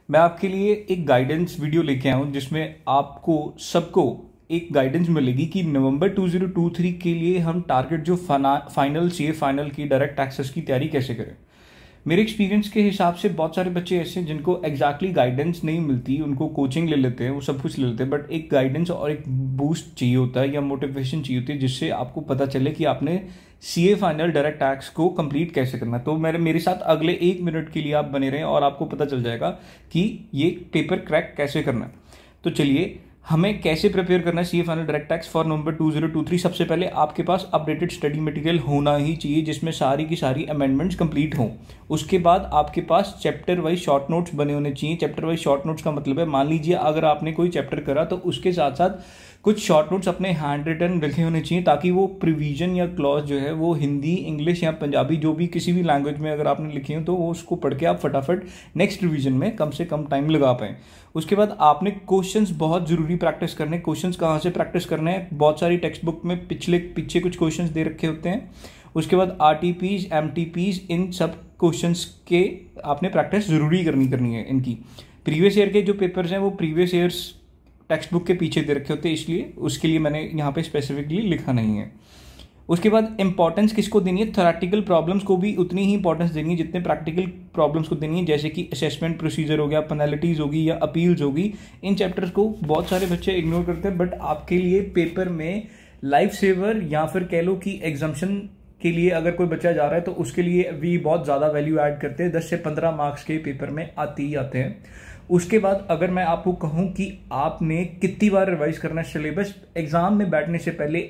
मैं आपके लिए एक गाइडेंस वीडियो लेके आया हूँ जिसमें आपको सबको एक गाइडेंस मिलेगी कि नवंबर 2023 के लिए हम टारगेट जो फाइनल सी फाइनल की डायरेक्ट एक्सेस की तैयारी कैसे करें। मेरे एक्सपीरियंस के हिसाब से बहुत सारे बच्चे ऐसे हैं जिनको एग्जैक्टली गाइडेंस नहीं मिलती, उनको कोचिंग ले लेते हैं, वो सब कुछ ले लेते हैं, बट एक गाइडेंस और एक बूस्ट चाहिए होता है या मोटिवेशन चाहिए होती है जिससे आपको पता चले कि आपने सीए फाइनल डायरेक्ट टैक्स को कंप्लीट कैसे करना है। तो मेरे साथ अगले 1 मिनट के लिए आप बने रहें और आपको पता चल जाएगा कि ये पेपर क्रैक कैसे करना है। तो चलिए, हमें कैसे प्रिपेयर करना है CA final direct tax for नवंबर 2023। सबसे पहले आपके पास अपडेटेड स्टडी मटेरियल होना ही चाहिए जिसमें सारी की सारी अमेंडमेंट्स कंप्लीट हों। उसके बाद आपके पास चैप्टर वाइज शॉर्ट नोट्स बने होने चाहिए। चैप्टर वाइज शॉर्ट नोट्स का मतलब है, मान लीजिए अगर आपने कोई चैप्टर करा तो उसके साथ साथ कुछ शॉर्ट नोट्स अपने हैंड रिटन लिखे होने चाहिए ताकि वो प्रिवीजन या क्लॉज जो है वो हिंदी, इंग्लिश या पंजाबी जो भी किसी भी लैंग्वेज में अगर आपने लिखी हो तो वो उसको पढ़ के आप फटाफट नेक्स्ट रिवीजन में कम से कम टाइम लगा पाएँ। उसके बाद आपने क्वेश्चंस बहुत ज़रूरी प्रैक्टिस करने। क्वेश्चंस कहाँ से प्रैक्टिस करने हैं? बहुत सारी टेक्स्ट बुक में पीछे कुछ क्वेश्चंस दे रखे होते हैं। उसके बाद आरटीपीज, एमटीपीज, इन सब क्वेश्चंस के आपने प्रैक्टिस ज़रूरी करनी है। इनकी प्रीवियस ईयर के जो पेपर्स हैं वो प्रीवियस ईयर्स टेक्स्ट बुक के पीछे दे रखे होते हैं, इसलिए उसके लिए मैंने यहाँ पे स्पेसिफिकली लिखा नहीं है। उसके बाद इंपॉर्टेंस किसको देनी है? थ्योरेटिकल प्रॉब्लम्स को भी उतनी ही इंपॉर्टेंस देनी है जितने प्रैक्टिकल प्रॉब्लम्स को देनी है, जैसे कि असेसमेंट प्रोसीजर हो गया, पेनल्टीज होगी या अपील्स होगी। इन चैप्टर्स को बहुत सारे बच्चे इग्नोर करते हैं, बट आपके लिए पेपर में लाइफ सेवर या फिर कह लो कि एग्जाम्शन के लिए अगर कोई बच्चा जा रहा है तो उसके लिए भी बहुत ज़्यादा वैल्यू ऐड करते हैं। 10 से 15 मार्क्स के पेपर में आते ही आते हैं। उसके बाद अगर मैं आपको कहूँ कि आपने कितनी बार रिवाइज करना है सिलेबस, एग्जाम में बैठने से पहले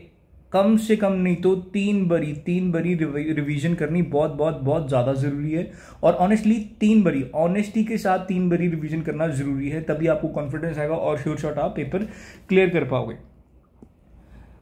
कम से कम नहीं तो 3 बारी रिवीजन करनी बहुत बहुत बहुत ज़्यादा ज़रूरी है। और ऑनेस्टली 3 बारी, ऑनेस्टी के साथ 3 बारी रिवीजन करना ज़रूरी है, तभी आपको कॉन्फिडेंस आएगा और श्योर शॉट आप पेपर क्लियर कर पाओगे।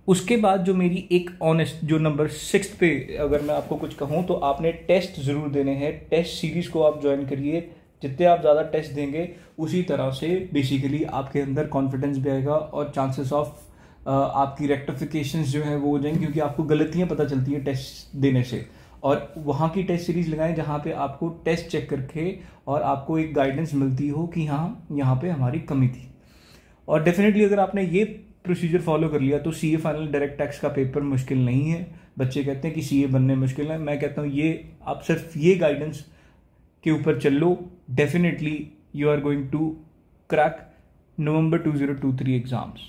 उसके बाद जो मेरी एक ऑनेस्ट जो नंबर 6 पे अगर मैं आपको कुछ कहूँ तो आपने टेस्ट ज़रूर देने हैं। टेस्ट सीरीज़ को आप ज्वाइन करिए। जितने आप ज़्यादा टेस्ट देंगे उसी तरह से बेसिकली आपके अंदर कॉन्फिडेंस भी आएगा और चांसेस ऑफ आपकी रेक्टिफिकेशंस जो है वो हो जाएंगी, क्योंकि आपको गलतियां पता चलती है टेस्ट देने से। और वहाँ की टेस्ट सीरीज लगाएं जहाँ पे आपको टेस्ट चेक करके और आपको एक गाइडेंस मिलती हो कि हाँ यहाँ पे हमारी कमी थी। और डेफिनेटली अगर आपने ये प्रोसीजर फॉलो कर लिया तो सीए फाइनल डायरेक्ट टैक्स का पेपर मुश्किल नहीं है। बच्चे कहते हैं कि सीए बनने मुश्किल है, मैं कहता हूँ ये आप सिर्फ ये गाइडेंस के ऊपर चल लो, definitely you are going to crack November 2023 exams.